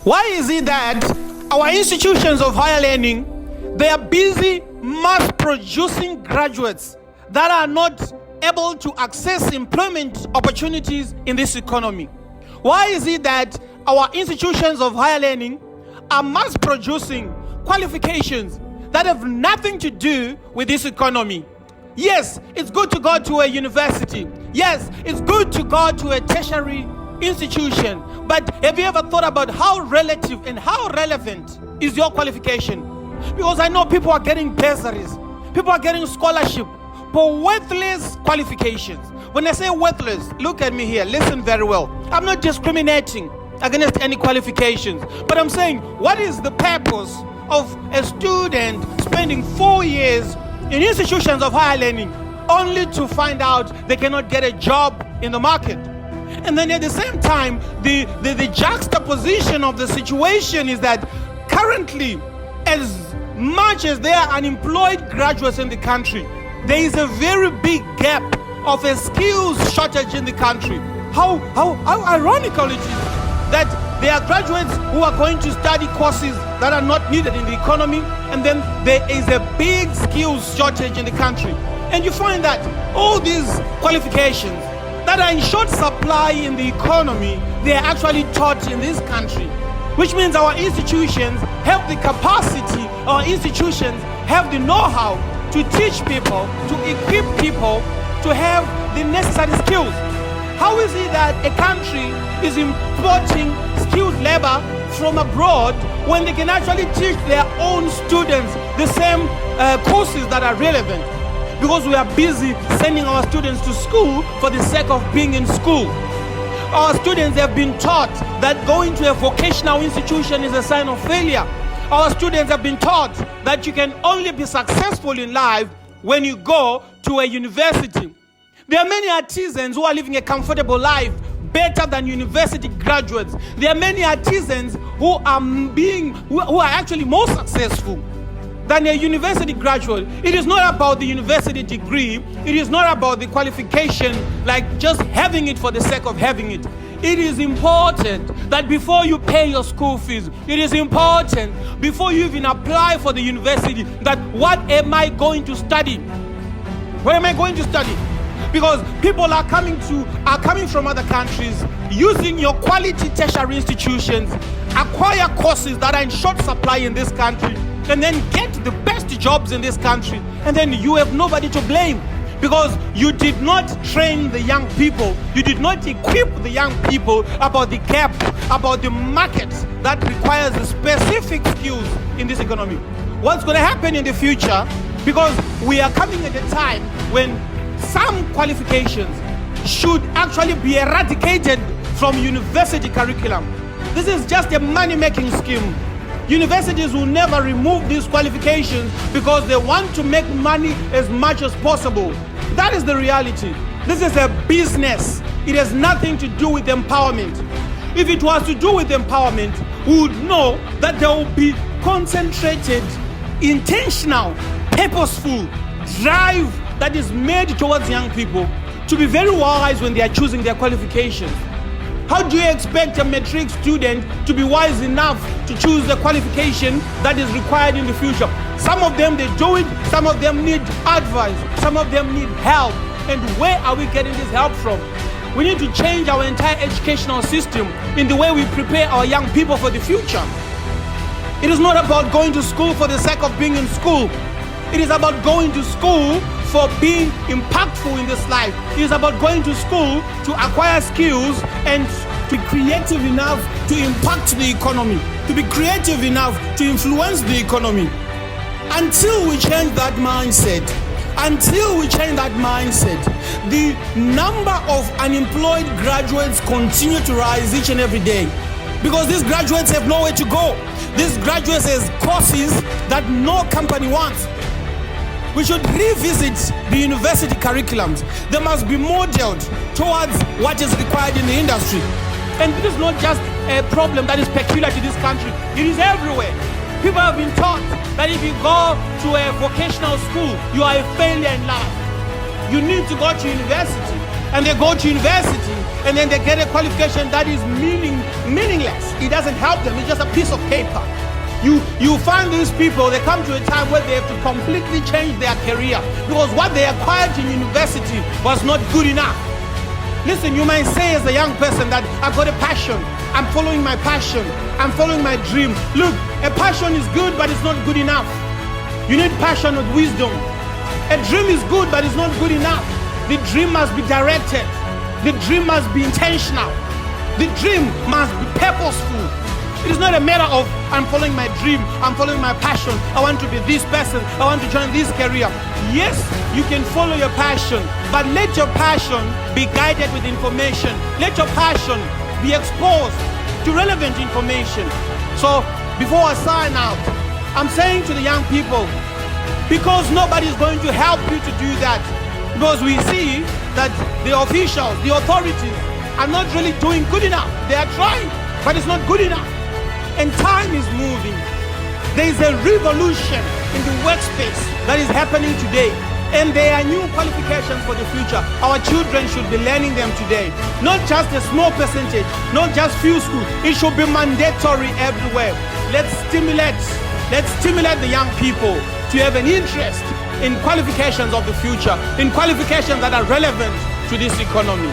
Why is it that our institutions of higher learning, they are busy mass producing graduates that are not able to access employment opportunities in this economy? Why is it that our institutions of higher learning are mass producing qualifications that have nothing to do with this economy? Yes, it's good to go to a university. Yes, it's good to go to a tertiary institution. But have you ever thought about how relative and how relevant is your qualification? Because I know people are getting bursaries, people are getting scholarship for worthless qualifications. When I say worthless, look at me here, listen very well. I'm not discriminating against any qualifications, but I'm saying, what is the purpose of a student spending 4 years in institutions of higher learning only to find out they cannot get a job in the market? And then at the same time, the juxtaposition of the situation is that currently, as much as there are unemployed graduates in the country, there is a very big gap of a skills shortage in the country. How ironical it is that there are graduates who are going to study courses that are not needed in the economy, and then there is a big skills shortage in the country. And you find that all these qualifications that are in short supply in the economy, they are actually taught in this country, which means our institutions have the capacity, our institutions have the know-how to teach people, to equip people to have the necessary skills. How is it that a country is importing skilled labor from abroad when they can actually teach their own students the same courses that are relevant? Because we are busy sending our students to school for the sake of being in school. Our students have been taught that going to a vocational institution is a sign of failure. Our students have been taught that you can only be successful in life when you go to a university. There are many artisans who are living a comfortable life better than university graduates. There are many artisans who are actually more successful than a university graduate. It is not about the university degree. It is not about the qualification, like just having it for the sake of having it. It is important that before you pay your school fees, it is important before you even apply for the university, that what am I going to study? What am I going to study? Because people are coming from other countries, using your quality tertiary institutions, acquire courses that are in short supply in this country, and then get the best jobs in this country, and then you have nobody to blame. Because you did not train the young people, you did not equip the young people about the gap, about the market that requires specific skills in this economy. What's going to happen in the future? Because we are coming at a time when some qualifications should actually be eradicated from university curriculum. This is just a money-making scheme. Universities will never remove these qualifications because they want to make money as much as possible. That is the reality. This is a business. It has nothing to do with empowerment. If it was to do with empowerment, we would know that there will be concentrated, intentional, purposeful drive that is made towards young people to be very wise when they are choosing their qualifications. How do you expect a matric student to be wise enough to choose the qualification that is required in the future? Some of them, they do it. Some of them need advice. Some of them need help. And where are we getting this help from? We need to change our entire educational system in the way we prepare our young people for the future. It is not about going to school for the sake of being in school. It is about going to school for being impactful in this life. It is about going to school to acquire skills and to be creative enough to impact the economy, to be creative enough to influence the economy. Until we change that mindset, the number of unemployed graduates continue to rise each and every day, because these graduates have nowhere to go. These graduates have courses that no company wants. We should revisit the university curriculums. They must be modeled towards what is required in the industry. And this is not just a problem that is peculiar to this country. It is everywhere. People have been taught that if you go to a vocational school, you are a failure in life. You need to go to university. And they go to university and then they get a qualification that is meaningless. It doesn't help them. It's just a piece of paper. You find these people, they come to a time where they have to completely change their career because what they acquired in university was not good enough. Listen, you might say as a young person that I've got a passion. I'm following my passion. I'm following my dream. Look, a passion is good, but it's not good enough. You need passion with wisdom. A dream is good, but it's not good enough. The dream must be directed. The dream must be intentional. The dream must be purposeful. It is not a matter of I'm following my dream, I'm following my passion, I want to be this person, I want to join this career. Yes, you can follow your passion, but let your passion be guided with information. Let your passion be exposed to relevant information. So before I sign out, I'm saying to the young people, because nobody is going to help you to do that, because we see that the officials, the authorities are not really doing good enough. They are trying, but it's not good enough. And time is moving. There is a revolution in the workspace that is happening today. And there are new qualifications for the future. Our children should be learning them today. Not just a small percentage, not just few schools. It should be mandatory everywhere. Let's stimulate the young people to have an interest in qualifications of the future, in qualifications that are relevant to this economy.